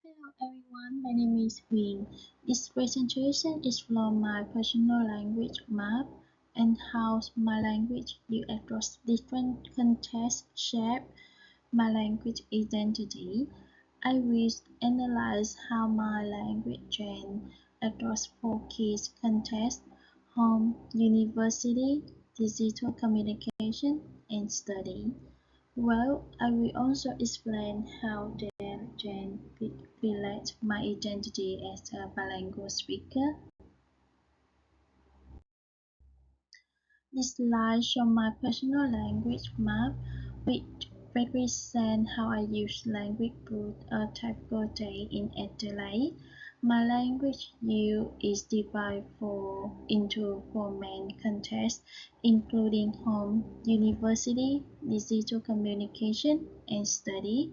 Hello everyone, my name is Wing. This presentation is from my personal language map and how my language will across different contexts shape my language identity. I will analyze how my language change across four key contexts: home, university, digital communication, and study. Well, I will also explain how their change reflects my identity as a bilingual speaker. This slide shows my personal language map, which represents how I use language through a typical day in Adelaide. My language use is divided into four main contexts, including home, university, digital communication, and study.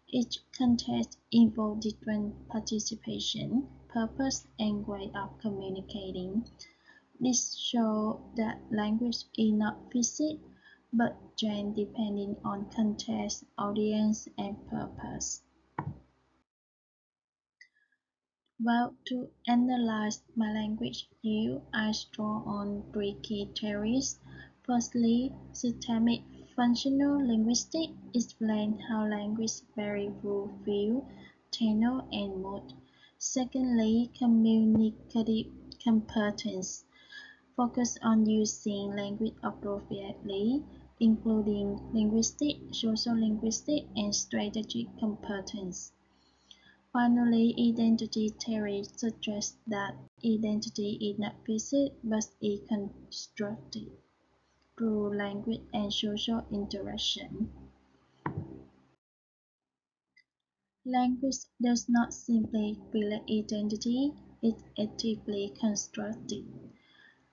Each context involves different participation, purpose, and way of communicating. This shows that language is not fixed, but change depending on context, audience, and purpose. Well, to analyze my language use, I draw on three key theories. Firstly, systemic functional linguistics explains how language varies through feel, tenor, and mood. Secondly, communicative competence focus on using language appropriately, including linguistic, social linguistic, and strategic competence. Finally, identity theory suggests that identity is not fixed but is constructed through language and social interaction. Language does not simply reflect identity, it actively constructs it.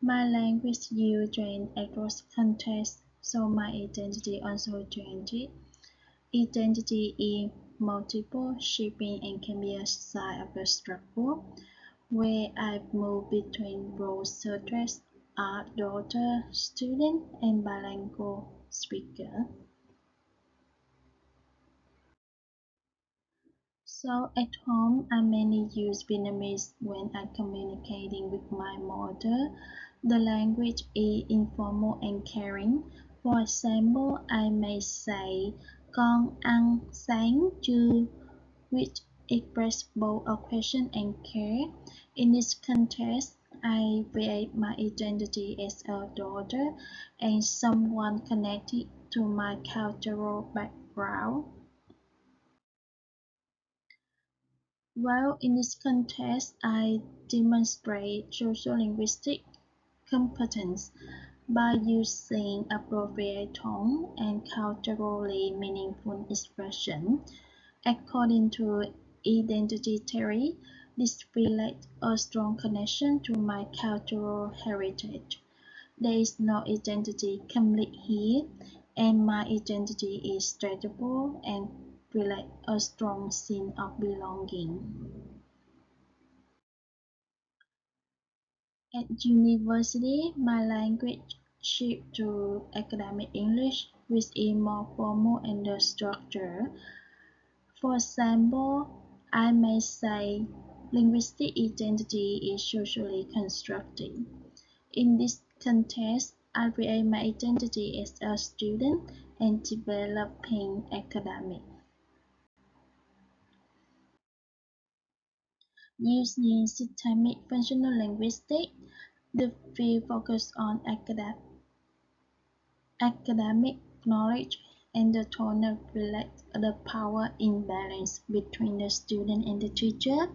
My language use change across contexts, so my identity also changes. Identity is multiple, shaping, and can be a side of a struggle, where I move between roles such as art daughter, student, and bilingual speaker. So at home, I mainly use Vietnamese when I'm communicating with my mother. The language is informal and caring. For example, I may say con ăn sáng chưa, which express both a question and care. In this context, I create my identity as a daughter and someone connected to my cultural background. While in this context, I demonstrate sociolinguistic competence by using appropriate tone and culturally meaningful expression. According to identity theory, this reflects a strong connection to my cultural heritage. There is no identity complete here, and my identity is stretchable and reflects a strong sense of belonging. At university, my language shifted to academic English, which is more formal and structured. For example, I may say linguistic identity is socially constructed. In this context, I create my identity as a student and developing academic. Using systemic functional linguistics, the field focuses on academic knowledge and the tone reflects the power imbalance between the student and the teacher,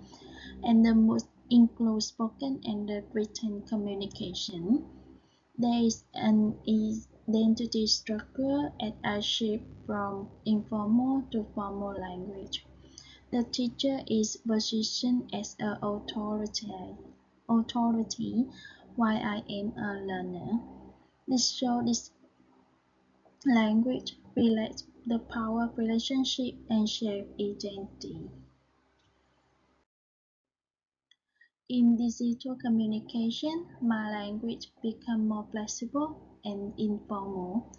and the mood includes spoken and the written communication. There is an identity structure at a shift from informal to formal language. The teacher is positioned as an authority while I am a learner. This shows this language reflects the power of relationship and shared identity. In digital communication, my language becomes more flexible and informal.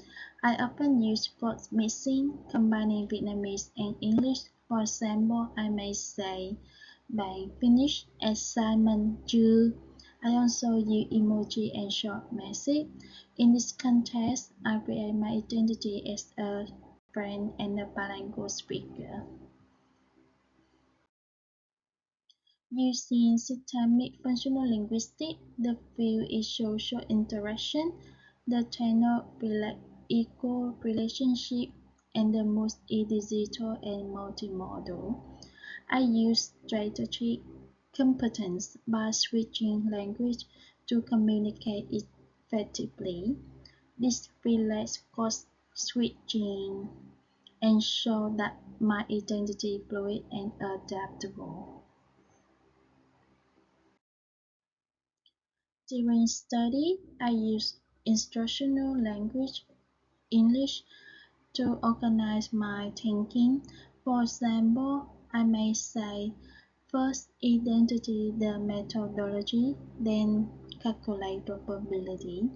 I often use both mixing, combining Vietnamese and English For example, I may say, "Bạn finished assignment chưa?" I also use emoji and short message. In this context, I create my identity as a friend and a bilingual speaker. Using systemic functional linguistics, the field is social interaction. The tenor reflects equal relationship, and the mood is digital and multimodal. I use strategic competence by switching language to communicate effectively. This reflects code switching and shows that my identity is fluid and adaptable. During study, I use instructional language English to organize my thinking. For example, I may say, first identity the methodology, then calculate probability.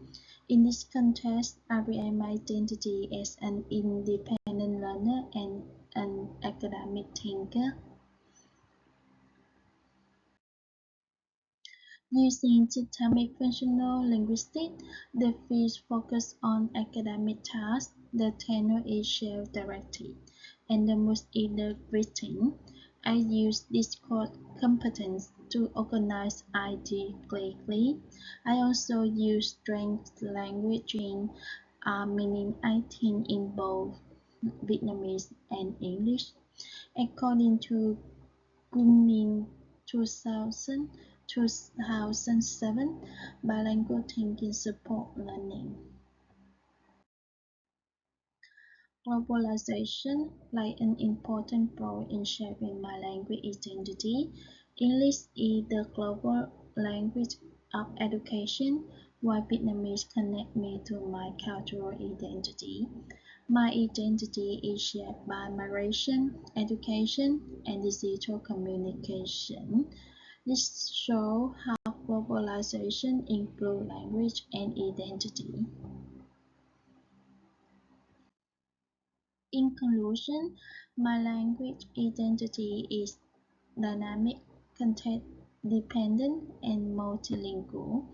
In this context, I create my identity as an independent learner and an academic thinker. Using systemic functional linguistics, the field focuses on academic tasks, the tenor is self-directed, and the mood is written. I use this core competence to organize ideas clearly. I also use strength languaging, meaning I think in both Vietnamese and English. According to Kunming 2007, bilingual thinking support learning. Globalization played an important role in shaping my language identity. English is the global language of education, while Vietnamese connect me to my cultural identity. My identity is shaped by migration, education, and digital communication. This shows how globalization influences language and identity. In conclusion, my language identity is dynamic, context-dependent, and multilingual.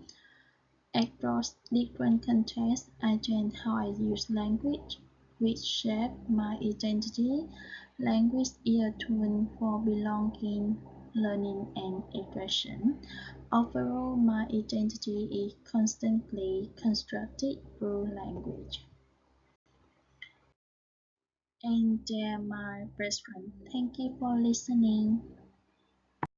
Across different contexts, I change how I use language, which shapes my identity. Language is a tool for belonging, learning, and expression. Overall, my identity is constantly constructed through language. And they're my best friend. Thank you for listening.